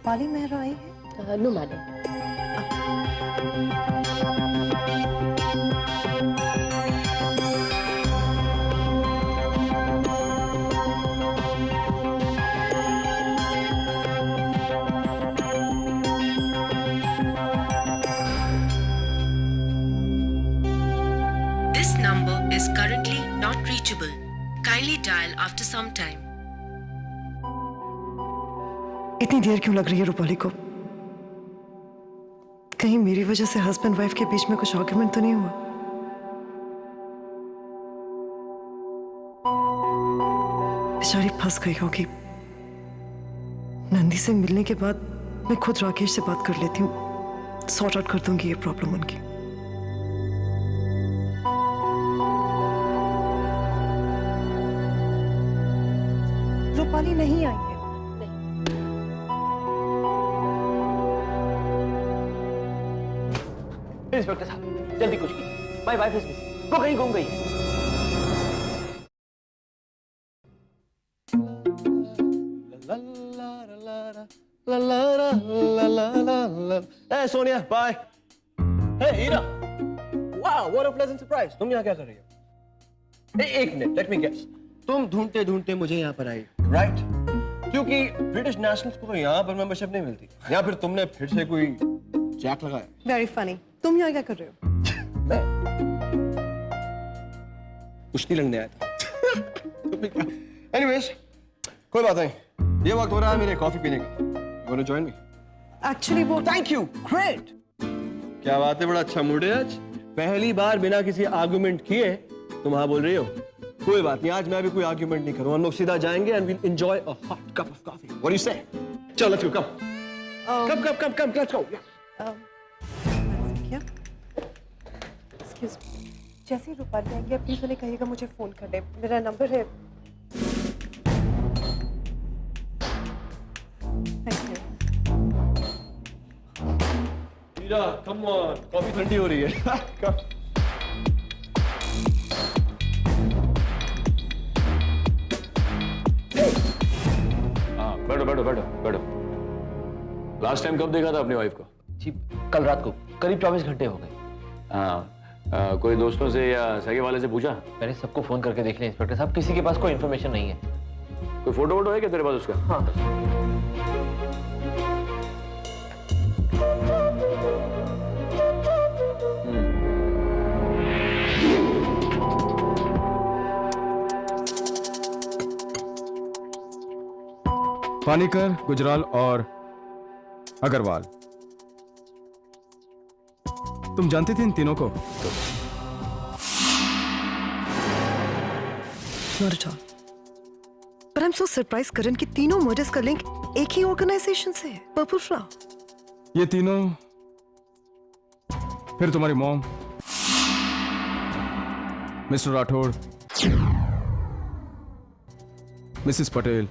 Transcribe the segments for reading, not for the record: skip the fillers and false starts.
रूपाली मेहरा आई है? No madam. This number is currently not reachable. Kindly dial after some time. इतनी देर क्यों लग रही है रूपाली को? कहीं मेरी वजह से हस्बैंड वाइफ के बीच में कुछ आर्गुमेंट तो नहीं हुआ? बेचारी फंस गई होगी। नंदी से मिलने के बाद मैं खुद राकेश से बात कर लेती हूँ, सॉर्ट आउट कर दूंगी ये प्रॉब्लम उनकी। रूपाली नहीं आई है। इंस्पेक्टर साहब जल्दी कुछ कीजिए, माय वाइफ इज मिसिंग, वो कहीं गुम गई है। Hey Sonia, bye. Hey Ira. Wow, what a pleasant surprise. तुम यहाँ क्या कर रही हो? एक मिनट, let me guess. तुम ढूंढते ढूंढते मुझे यहाँ पर आई, right? क्योंकि ब्रिटिश नेशनल्स को तो यहाँ पर मेंबरशिप नहीं मिलती, या फिर तुमने फिर से कोई जैक लगाया? Very funny. तुम यहाँ क्या कर रहे हो? मैं कुश्ती लड़ने आया था। Anyways, कोई बात नहीं, ये वक्त हो रहा है मेरे कॉफी पीने का। You wanna join me? Actually वो Thank you, great. क्या बात है, बड़ा अच्छा मूड है आज। पहली बार बिना किसी आर्गुमेंट किए तुम हाँ बोल रही हो। कोई बात नहीं, आज मैं भी कोई आर्गुमेंट नहीं करूँगा। हम लोग सीधा जाएंगे and we'll enjoy a hot cup of coffee. What do you say? चलो let's go, come, let's go. क्या? Excuse me. जैसे ही रूपाली आएंगे प्लीज उन्हें कहिएगा मुझे फोन कर दे, मेरा नंबर है। Thank you. Meera, come on, coffee ठंडी हो रही है। Come. हाँ, बैठो। लास्ट टाइम कब देखा था अपनी वाइफ को? जी, कल रात को करीब 24 घंटे हो गए। हाँ, कोई दोस्तों से या सगे वाले से पूछा? मैंने सबको फोन करके देख लिया इंस्पेक्टर साहब, किसी के पास कोई इन्फॉर्मेशन नहीं है। कोई फोटो वोटो है क्या तेरे पास उसका? हाँ। पानीकर, गुजराल और अग्रवाल, तुम जानती थी इन तीनों को? Not at all. But I'm so surprised करण कि तीनों मर्डर्स का लिंक एक ही ऑर्गेनाइजेशन से है, पर्पल फ्लावर। ये तीनों, फिर तुम्हारी mom, mister Rathore, Mrs Patel.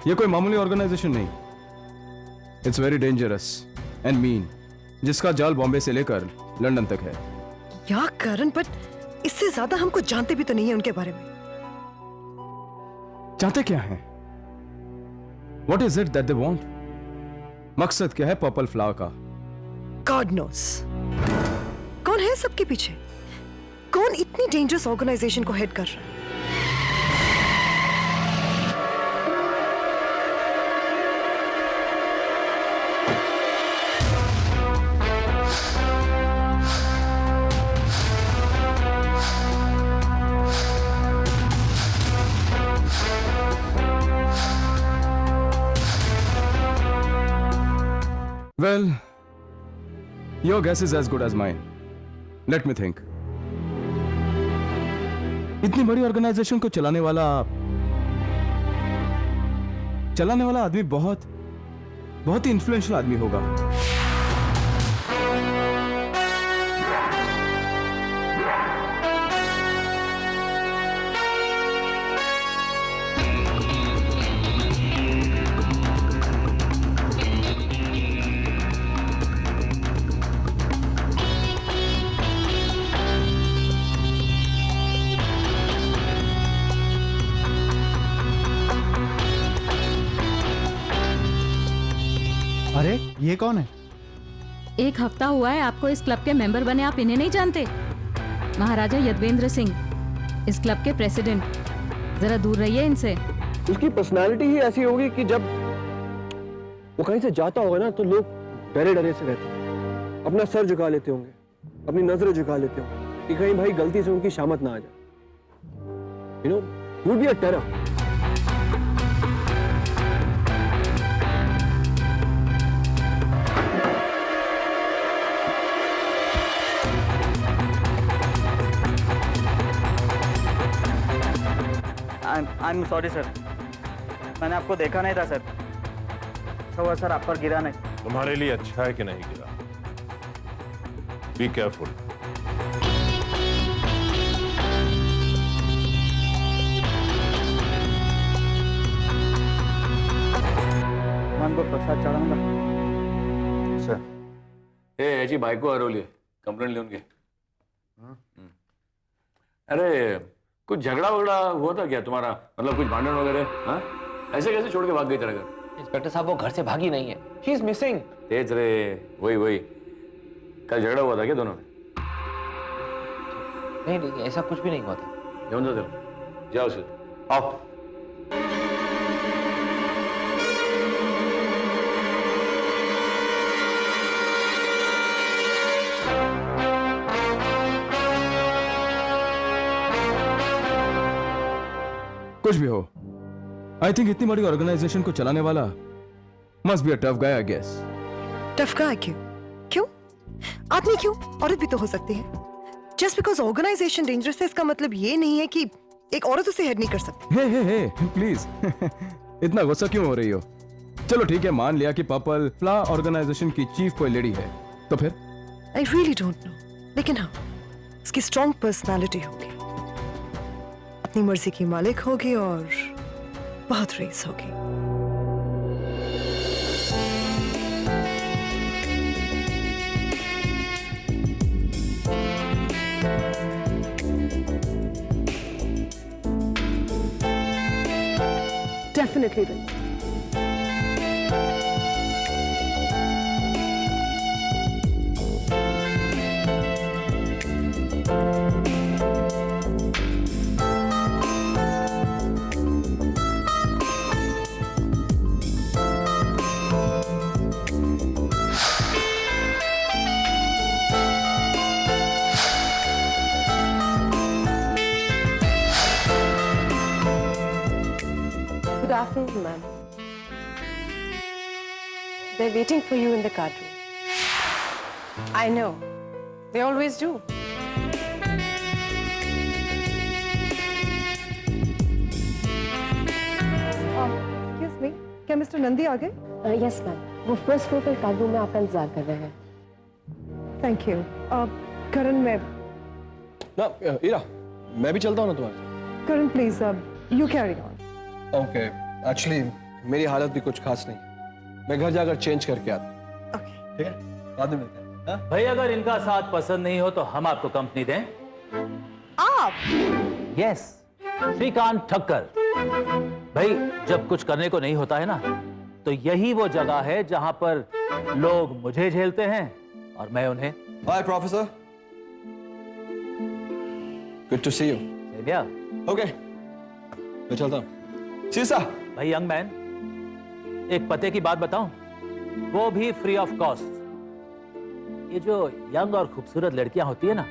ये कोई मामूली ऑर्गेनाइजेशन नहीं, it's very dangerous and mean, जिसका जाल बॉम्बे से लेकर लंदन तक है। या करण, बट इससे ज्यादा हमको जानते भी तो नहीं है उनके बारे में। चाहते क्या हैं? What is it that they want? मकसद क्या है पर्पल फ्लावर का? God knows. कौन है सबके पीछे? कौन इतनी डेंजरस ऑर्गेनाइजेशन को हेड कर रहा है? Well, your guess is as good as mine. Let me think. इतनी बड़ी ऑर्गेनाइजेशन को चलाने वाला आदमी बहुत ही इन्फ्लुएंशियल आदमी होगा। अरे ये कौन है? एक हफ्ता हुआ है आपको इस क्लब के मेंबर बने, आप इन्हें नहीं जानते? महाराजा यदवेंद्र सिंह, इस क्लब के प्रेसिडेंट। जरा दूर रहिए इनसे। उसकी पर्सनालिटी ही ऐसी होगी कि जब वो कहीं से जाता होगा ना तो लोग डरे डरे से रहते हैं, अपना सर झुका लेते होंगे, अपनी नजरें झुका लेते होंगे कि कहीं भाई गलती से उनकी शामत ना आ जाए। You know, would be a terror. I am sorry sir, मैंने आपको देखा नहीं था सर। हुआ सर, आप पर गिरा नहीं। तुम्हारे लिए अच्छा है कि नहीं गिरा। Be careful. मैं उनको प्रसाद चढ़ाऊंगा सर। ए याची बायको हरवली, कंप्लेंट लिहून घे। अरे कुछ झगड़ा वगड़ा हुआ था क्या तुम्हारा? मतलब कुछ भांडन वगैरह? हाँ, ऐसे कैसे छोड़ के भाग गई तेरा घर? इंस्पेक्टर साहब, वो घर से भागी नहीं है। She is missing. तेज रे, वही कल झगड़ा हुआ था क्या दोनों में? नहीं, ऐसा कुछ भी नहीं हुआ था। जाओ जाओ से आओ। कुछ भी हो, आई थिंक इतनी बड़ी ऑर्गेनाइजेशन को चलाने वाला must be a tough guy, I guess. Tough guy क्यों? क्यों? आदमी क्यों? औरत भी तो हो सकती है। जस्ट बिकॉज ऑर्गेनाइजेशन डेंजरस है इसका मतलब ये नहीं है कि एक औरत उसे हेड नहीं कर सकती। हे प्लीज इतना गुस्सा क्यों हो रही हो? चलो ठीक है, मान लिया कि पर्पल फ्ला ऑर्गेनाइजेशन की चीफ कोई लेडी है, तो फिर? आई रियली डोंट नो, लेकिन हाँ, उसकी स्ट्रॉन्ग पर्सनालिटी होगी, अपनी मर्जी की मालिक होगी और बहुत रेस होगी। Definitely Vince. Good afternoon, ma'am. They're waiting for you in the card room. I know. They always do. Excuse me. क्या मिस्टर नंदी आ गए? यस मैम, वो फर्स्ट फ्लोर पर कार्ड रूम में आपका इंतजार कर रहे हैं। Thank you. करण, मैं ना इरा, मैं भी चलता हूँ ना तुम्हारे साथ। Karan please, you carry on. Okay, actually मेरी हालत भी कुछ खास नहीं, मैं घर जाकर चेंज करके आता। ओके, ठीक है, बाद में मिलते हैं। हाँ? भाई अगर इनका साथ पसंद नहीं हो तो हम आपको कंपनी दें। आप? यस, श्रीकांत ठक्कर। भाई जब कुछ करने को नहीं होता है ना, तो यही वो जगह है जहां पर लोग मुझे झेलते हैं और मैं उन्हें। Hi professor, good to see you. Okay, मैं चलता हूँ। सीसा। भाई यंग मैन, एक पते की बात बताऊं, वो भी फ्री ऑफ कॉस्ट। ये जो यंग और खूबसूरत लड़कियां होती है ना,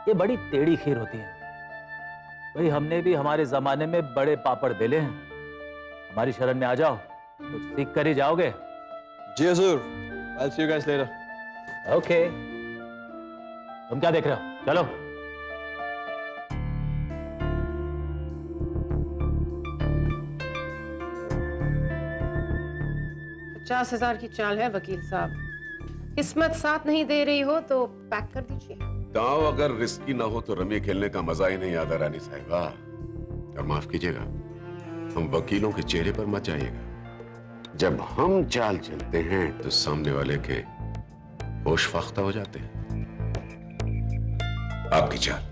ये बड़ी टेढ़ी खीर होती हैं। भाई हमने भी हमारे जमाने में बड़े पापड़ बेले हैं, हमारी शरण में आ जाओ, कुछ सीख कर ही जाओगे। जी हजूर, I'll see you guys later. Okay, तुम क्या देख रहे हो? चलो। $50,000 की चाल है वकील साहब, किस्मत साथ नहीं दे रही हो तो पैक कर दीजिए। दांव अगर रिस्की ना हो तो रमी खेलने का मजा ही नहीं आता रानी साहिबा। और माफ कीजिएगा, हम वकीलों के चेहरे पर मत जाइएगा। जब हम चाल चलते हैं तो सामने वाले के होश फाख्ता हो जाते हैं। आपकी चाल।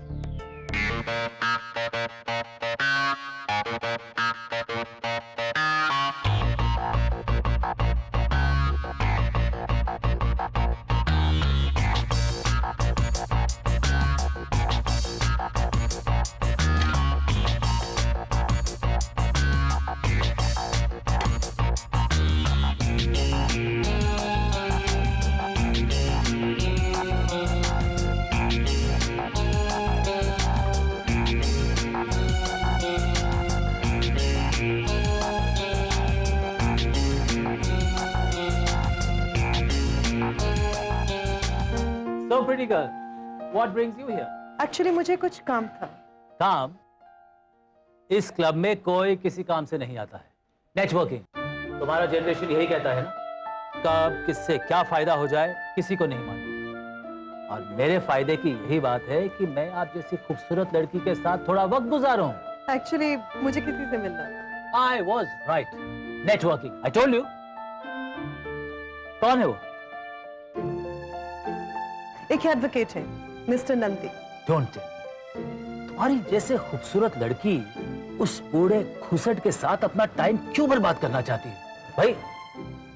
pretty girl. What brings you here? Actually मुझे कुछ काम था. काम? इस क्लब में कोई किसी काम से नहीं आता है. नेटवर्किंग. तुम्हारा जनरेशन यही कहता है ना, कब किससे क्या फायदा हो जाए किसी को नहीं मालूम. और मेरे फायदे की यही बात है कि मैं आप जैसी खूबसूरत लड़की के साथ थोड़ा वक्त गुजारूं. एक्चुअली मुझे किसी से मिलना था. I was right. Networking. I told you. कौन है वो? एक एडवोकेट है, mister Nandi. Don't tell me. तुम्हारी जैसे खूबसूरत लड़की उस बूढ़े खुसट के साथ अपना टाइम क्यों बर्बाद करना चाहती है? भाई,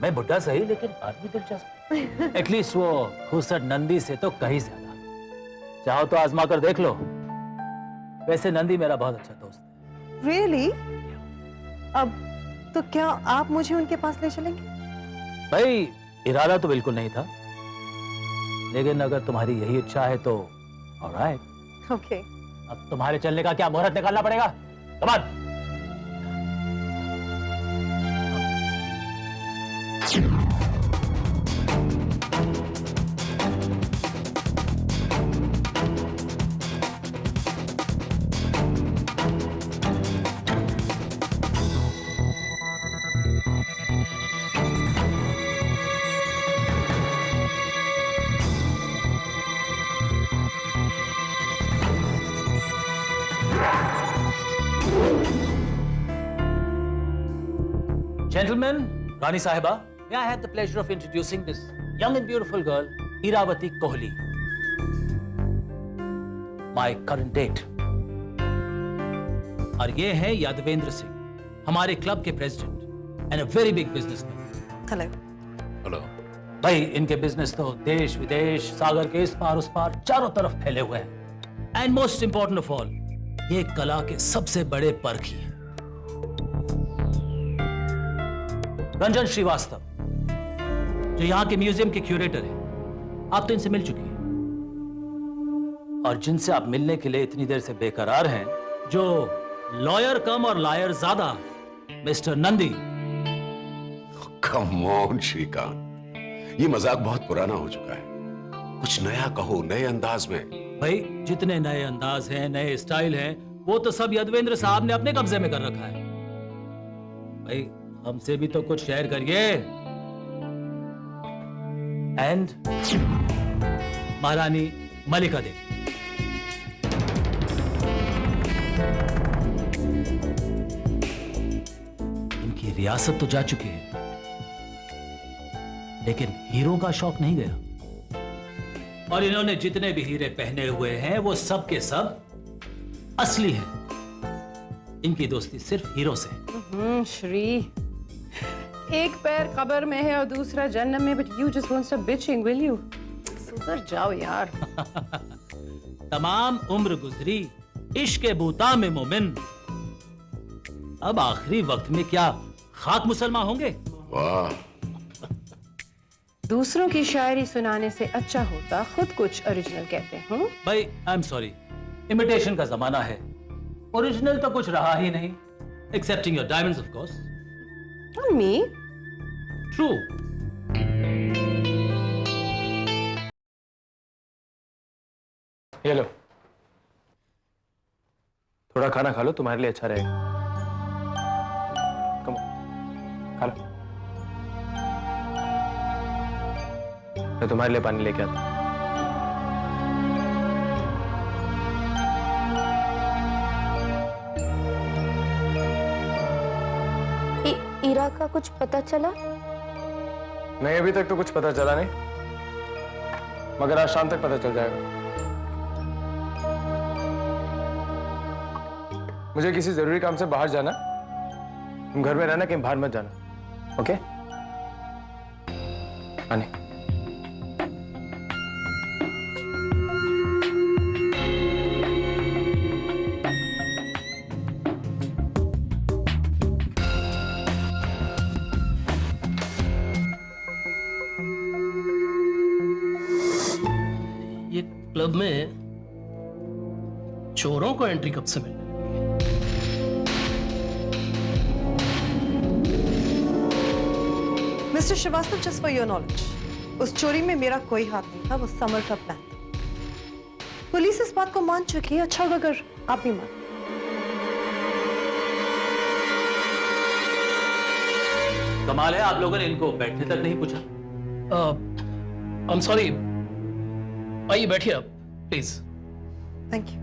मैं बुढ़ा सही लेकिन आदमी दिलचस्प. एटलीस्ट वो खुसट नंदी से तो कहीं ज्यादा. चाहो तो आजमा कर देख लो. वैसे नंदी मेरा बहुत अच्छा दोस्त है. Really? अब तो क्या आप मुझे उनके पास ले चलेंगे? भाई, इरादा तो बिल्कुल नहीं था, लेकिन अगर तुम्हारी यही इच्छा है तो ऑलराइट. Okay. अब तुम्हारे चलने का क्या मुहूर्त निकालना पड़ेगा? Come on. Gentlemen, Rani Sahiba, may I have the pleasure of introducing this young and beautiful girl, Iravati Kohli, my current date. और ये है यादवेंद्र सिंह, हमारे क्लब के president and a very big businessman. Hello. Hello. भाई, इनके business तो देश विदेश सागर के इस पार उस पार चारों तरफ फैले हुए हैं. And most important of all, ये कला के सबसे बड़े परखी हैं. रंजन श्रीवास्तव, जो यहाँ के म्यूजियम के क्यूरेटर हैं. आप तो इनसे मिल चुकी हैं. और जिनसे आप मिलने के लिए इतनी देर से बेकरार हैं, जो लॉयर कम और लायर ज्यादा, mister Nandi. Come on Shrikant, ये मजाक बहुत पुराना हो चुका है. कुछ नया कहो, नए अंदाज में. भाई, जितने नए अंदाज हैं, नए स्टाइल हैं, वो तो सब यादवेंद्र साहब ने अपने कब्जे में कर रखा है. भाई, हमसे भी तो कुछ शेयर करिए. एंड महारानी मलिका देवी. इनकी रियासत तो जा चुकी है, लेकिन हीरो का शौक नहीं गया. और इन्होंने जितने भी हीरे पहने हुए हैं वो सब के सब असली हैं. इनकी दोस्ती सिर्फ हीरो से. श्री, एक पैर कब्र में है और दूसरा जन्नत में, but you just want to bitching, will you? सुधर जाओ यार. तमाम उम्र गुजरी इश्क के बूता में मोमिन, अब आखिरी वक्त में क्या खाक मुसलमान होंगे? वाह. दूसरों की शायरी सुनाने से अच्छा होता खुद कुछ ओरिजिनल कहते हैं. भाई, आई एम सॉरी, इमिटेशन का जमाना है. ओरिजिनल तो कुछ रहा ही नहीं, accepting your diamonds of course. Me? True. ये लो, थोड़ा खाना खा लो, तुम्हारे लिए अच्छा रहेगा. कम खा लो. मैं तुम्हारे लिए पानी लेके आता हूं. ईरा का कुछ पता चला? नहीं, अभी तक तो कुछ पता चला नहीं, मगर आज शाम तक पता चल जाएगा. मुझे किसी जरूरी काम से बाहर जाना. तुम घर में रहना, कहीं बाहर मत जाना. ओके? आने. क्लब में चोरों को एंट्री कब से मिली? Mister Shrivastava, just for your knowledge, उस चोरी में मेरा कोई हाथ नहीं था. वो समर का प्लान था. पुलिस इस बात को मान चुकी है, अच्छा होगा अगर आप भी मान। कमाल है, आप लोगों ने इनको बैठने तक नहीं पूछा। आई एम सॉरी, आइए बैठिए आप प्लीज। Thank you.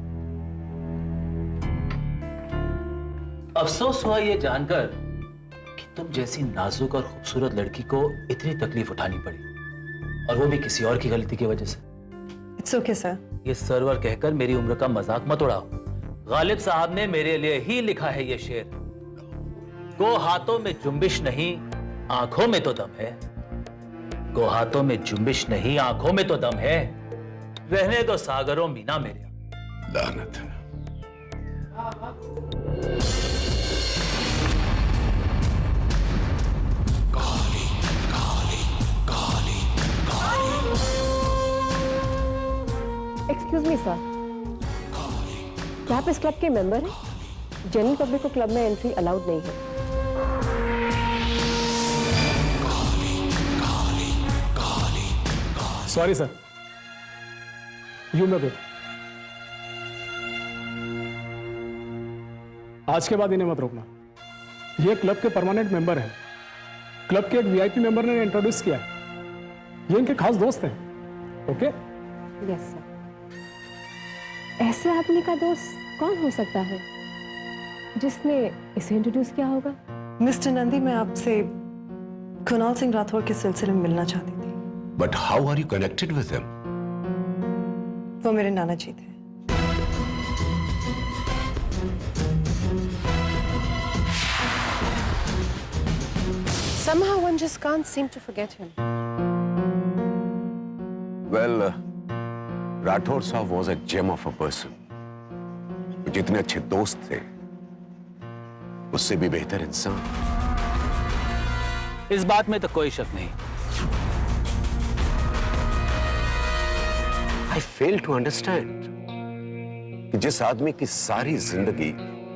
अफसोस हुआ ये जानकर कि तुम जैसी नाजुक और खूबसूरत लड़की को इतनी तकलीफ उठानी पड़ी, और वो भी किसी और की गलती की वजह से। It's okay sir. ये सर्वर कहकर मेरी उम्र का मजाक मत उड़ाओ। गालिब साहब ने मेरे लिए ही लिखा है ये शेर। गो हाथों में जुम्बिश नहीं, आंखों में तो दम है। गो हाथों में जुम्बिश नहीं, आंखों में तो दम है। रहने दो सागरों मीना मेरे। लानत है। एक्सक्यूज मी सर, क्या आप इस क्लब के मेंबर हैं? जनरल पब्लिक को क्लब में एंट्री अलाउड नहीं है। सॉरी सर, यू मे गो। आज के बाद इन्हें मत रोकना। ये क्लब के परमानेंट मेंबर हैं। क्लब के एक वीआईपी मेंबर ने इंट्रोड्यूस किया है। ये इनके खास दोस्त हैं। ओके? Yes sir. ऐसे आदमी का दोस्त कौन हो सकता है जिसने इसे इंट्रोड्यूस किया होगा? मिस्टर नंदी, मैं आपसे कुणाल सिंह राठौर के सिलसिले में मिलना चाहती थी। But how are you connected with him? वो मेरे नाना जी थे। Somehow one just can't seem to forget him. Well, Rathore साहब was a gem of a person. जितने अच्छे दोस्त थे, उससे भी बेहतर इंसान। इस बात में तो कोई शक नहीं। I fail to understand कि जिस आदमी की सारी जिंदगी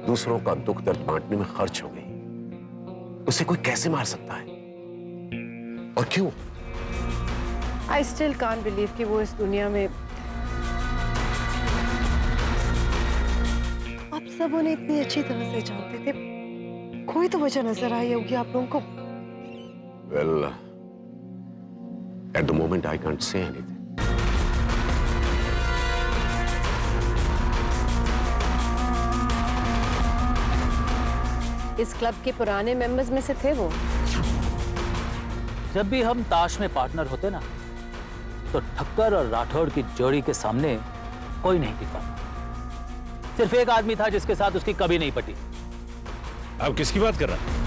दूसरों का दुख दर्द बांटने में खर्च हो गई, उसे कोई कैसे मार सकता है? और क्यों? I still can't believe कि वो इस दुनिया में। आप सब उन्हें इतनी अच्छी तरह से जानते थे, कोई तो वजह नजर आई होगी आप लोगों को। Well, at the moment I can't say anything. इस क्लब के पुराने मेंबर्स में से थे वो। जब भी हम ताश में पार्टनर होते ना, तो ठक्कर और राठौड़ की जोड़ी के सामने कोई नहीं टिका। सिर्फ एक आदमी था जिसके साथ उसकी कभी नहीं पटी। आप किसकी बात कर रहे हैं?